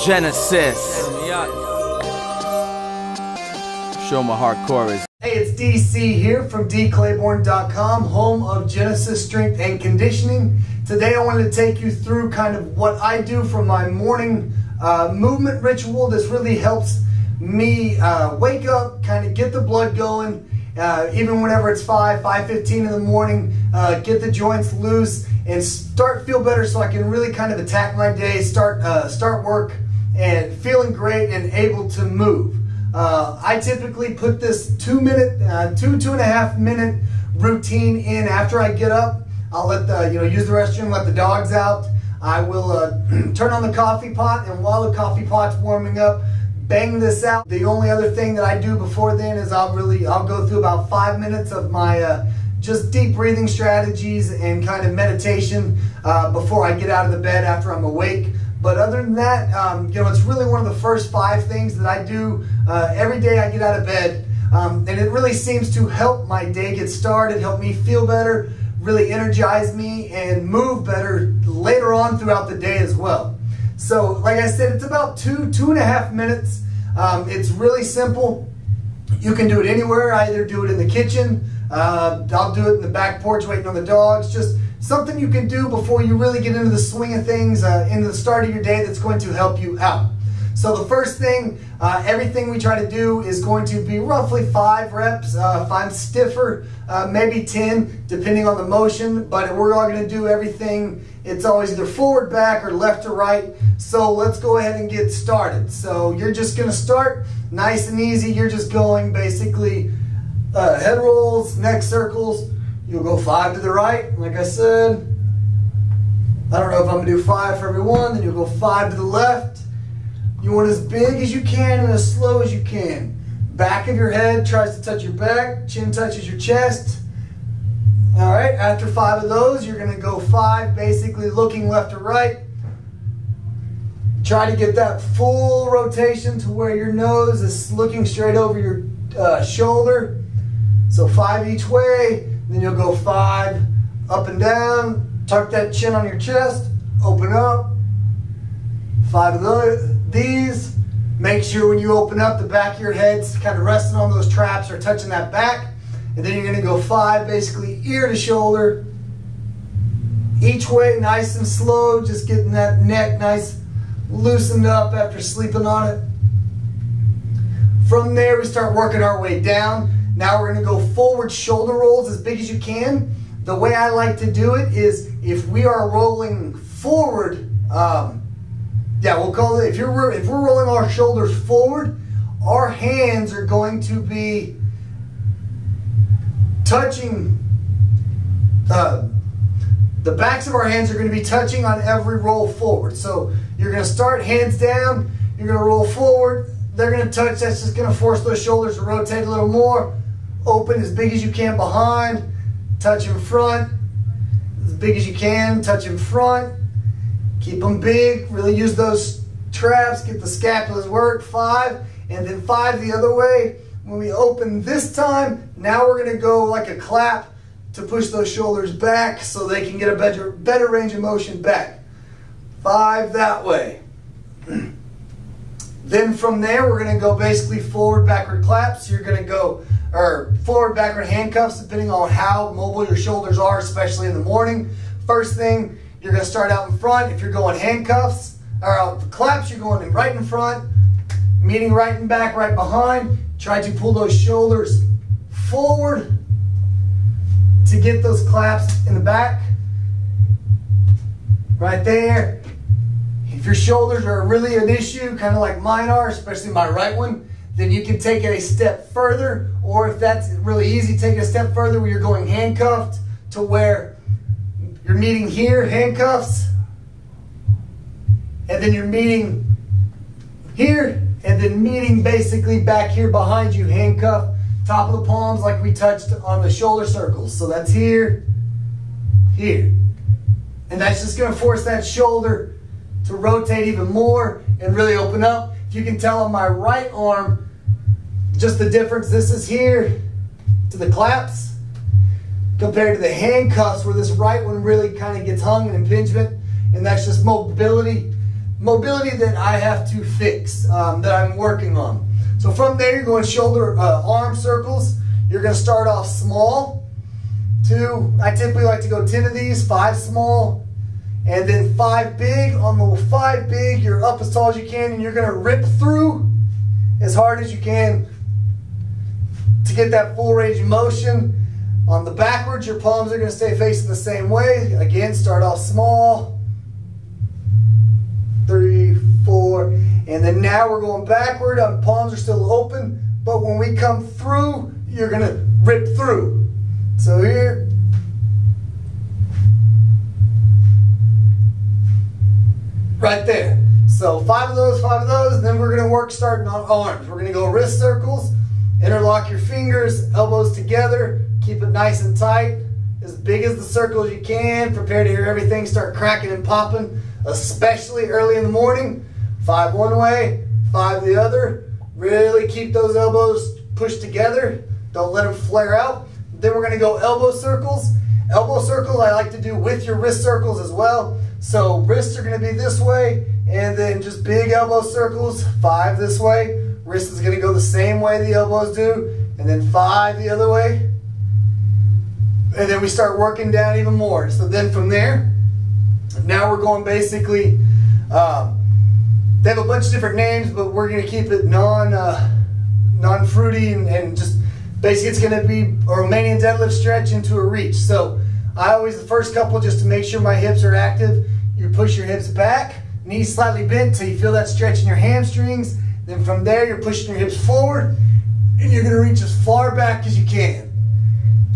Genesis. Show my hardcore is. Hey, it's DC here from dclayborn.com, home of Genesis Strength and Conditioning. Today I wanted to take you through kind of what I do for my morning movement ritual. This really helps me wake up, kind of get the blood going, even whenever it's 5:15 in the morning, get the joints loose and start feel better so I can really kind of attack my day, start work and feeling great and able to move. I typically put this 2.5 minute routine in after I get up. I'll let use the restroom, let the dogs out. I will turn on the coffee pot, and while the coffee pot's warming up, bang this out. The only other thing that I do before then is I'll go through about 5 minutes of my just deep breathing strategies and kind of meditation before I get out of the bed after I'm awake. But other than that, it's really one of the first 5 things that I do every day I get out of bed. And it really seems to help my day get started, help me feel better, really energize me, and move better later on throughout the day as well. So, like I said, it's about 2.5 minutes. It's really simple. You can do it anywhere. I either do it in the kitchen, I'll do it in the back porch waiting on the dogs. Just something you can do before you really get into the swing of things, into the start of your day that's going to help you out. So the first thing, everything we try to do is going to be roughly 5 reps. If I'm stiffer, maybe 10, depending on the motion. But we're all going to do everything. It's always either forward, back, or left to right. So let's go ahead and get started. So you're just going to start nice and easy. You're just going basically head rolls, neck circles. You'll go 5 to the right, like I said. I don't know if I'm going to do 5 for every one. Then you'll go 5 to the left. You want as big as you can and as slow as you can. Back of your head tries to touch your back. Chin touches your chest. All right, after 5 of those, you're going to go 5, basically looking left to right. Try to get that full rotation to where your nose is looking straight over your shoulder. So 5 each way. Then you'll go 5 up and down. Tuck that chin on your chest. Open up. 5 of these. Make sure when you open up, the back of your head's kind of resting on those traps or touching that back. And then you're going to go 5, basically ear to shoulder. Each way, nice and slow. Just getting that neck nice loosened up after sleeping on it. From there, we start working our way down. Now we're going to go forward shoulder rolls as big as you can. The way I like to do it is if we are rolling forward, we'll call it, if we're rolling our shoulders forward, our hands are going to be touching, the backs of our hands are going to be touching on every roll forward. So you're going to start hands down, you're going to roll forward, they're going to touch, that's just going to force those shoulders to rotate a little more. Open as big as you can behind, touch in front, as big as you can, touch in front. Keep them big, really use those traps, get the scapulas work. 5, and then 5 the other way. When we open this time, now we're going to go like a clap to push those shoulders back so they can get a better range of motion back. 5 that way. Then from there, we're going to go basically forward, backward claps. You're going to go forward, backward handcuffs, depending on how mobile your shoulders are, especially in the morning. First thing, you're going to start out in front. If you're going handcuffs or out claps, you're going right in front, meeting right and back, right behind. Try to pull those shoulders forward to get those claps in the back. Right there. If your shoulders are really an issue, kind of like mine are, especially my right one, then you can take it a step further. Or if that's really easy, take it a step further where you're going handcuffed to where you're meeting here, handcuffs, and then you're meeting here, and then meeting basically back here behind you, handcuff, top of the palms like we touched on the shoulder circles. So that's here, here. And that's just going to force that shoulder to rotate even more and really open up. If you can tell on my right arm, just the difference, this is here to the claps compared to the handcuffs where this right one really kind of gets hung in impingement, and that's just mobility mobility that I have to fix, that I'm working on. So from there, you're going shoulder, arm circles. You're going to start off small. 2, I typically like to go 10 of these, 5 small, and then 5 big. On the 5 big, you're up as tall as you can, and you're going to rip through as hard as you can to get that full range of motion. On the backwards, your palms are going to stay facing the same way. Again, start off small. 3, 4, and then now we're going backward. Palms are still open, but when we come through, you're going to rip through. So here, right there. So 5 of those, and then we're going to work starting on arms. We're going to go wrist circles, interlock your fingers, elbows together, keep it nice and tight, as big as the circle as you can. Prepare to hear everything start cracking and popping, especially early in the morning. 5 one way, 5 the other. Really keep those elbows pushed together. Don't let them flare out. Then we're going to go elbow circles. Elbow circles I like to do with your wrist circles as well. So wrists are going to be this way, and then just big elbow circles, 5 this way. Wrist is going to go the same way the elbows do, and then 5 the other way. And then we start working down even more. So then from there, now we're going basically, they have a bunch of different names, but we're going to keep it non-fruity and just basically it's going to be a Romanian deadlift stretch into a reach. So I always, the first couple, just to make sure my hips are active, you push your hips back, knees slightly bent till you feel that stretch in your hamstrings. Then from there, you're pushing your hips forward, and you're going to reach as far back as you can.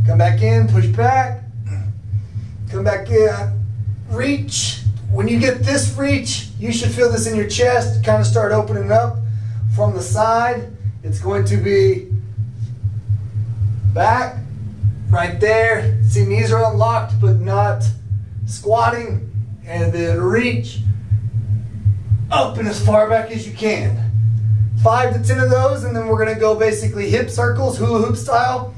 Come back in, push back, come back in, reach. When you get this reach, you should feel this in your chest, kind of start opening up from the side. It's going to be back, right there. See, knees are unlocked, but not squatting. And then reach up and as far back as you can. 5 to 10 of those, and then we're going to go basically hip circles, hula hoop style.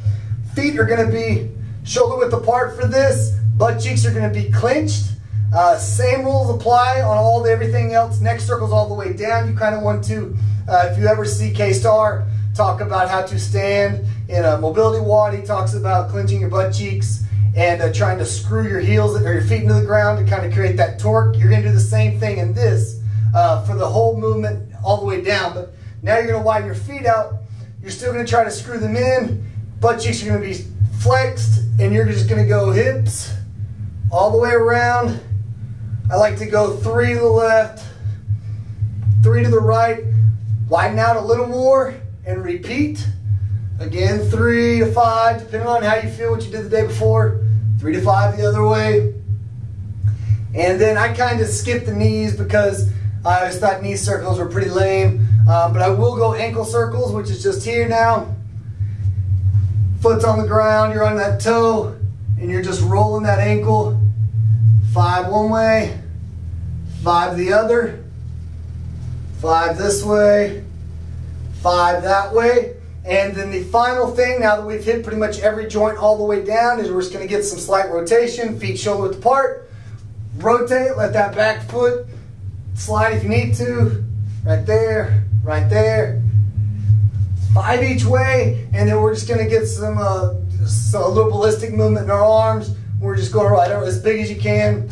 Feet are going to be shoulder width apart for this. Butt cheeks are going to be clenched. Same rules apply on all the everything else. Neck circles all the way down. You kind of want to, if you ever see K-Star talk about how to stand in a mobility WOD, he talks about clenching your butt cheeks and trying to screw your heels or your feet into the ground to kind of create that torque. You're going to do the same thing in this for the whole movement all the way down. But now you're going to widen your feet out. You're still going to try to screw them in. Butt cheeks are going to be flexed, and you're just going to go hips all the way around. I like to go 3 to the left, 3 to the right, widen out a little more, and repeat. Again, 3 to 5, depending on how you feel, what you did the day before. 3 to 5 the other way. And then I kind of skip the knees because I always thought knee circles were pretty lame. But I will go ankle circles, which is just here now. Foot's on the ground, you're on that toe, and you're just rolling that ankle. 5 one way, 5 the other, 5 this way, 5 that way. And then the final thing, now that we've hit pretty much every joint all the way down, is we're just going to get some slight rotation, feet shoulder width apart. Rotate, let that back foot slide if you need to. Right there, right there. 5 each way, and then we're just going to get some a little ballistic movement in our arms. We're just going right over as big as you can.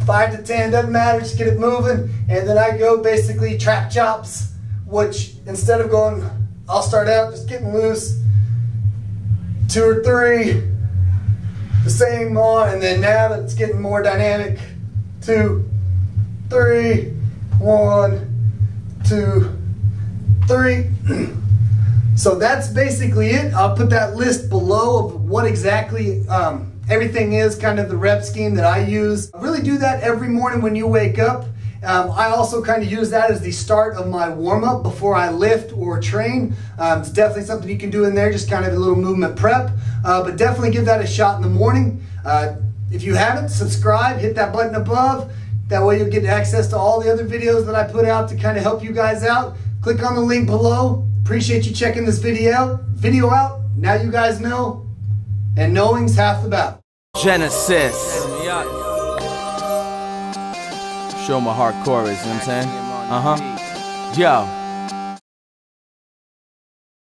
5 to 10, doesn't matter, just get it moving. And then I go basically trap chops, which instead of going, I'll start out just getting loose, 2 or 3, the same on, and then now that it's getting more dynamic, 2, 3, 1, 2, 3. So that's basically it. I'll put that list below of what exactly everything is, kind of the rep scheme that I use. I really do that every morning when you wake up. I also kind of use that as the start of my warm-up before I lift or train. It's definitely something you can do in there, just kind of a little movement prep. But definitely give that a shot in the morning. If you haven't, subscribe, hit that button above. That way you'll get access to all the other videos that I put out to kind of help you guys out. Click on the link below. Appreciate you checking this video out. Now you guys know, and knowing's half the battle. Genesis. Show my hardcore is, you know what I'm saying? Yo.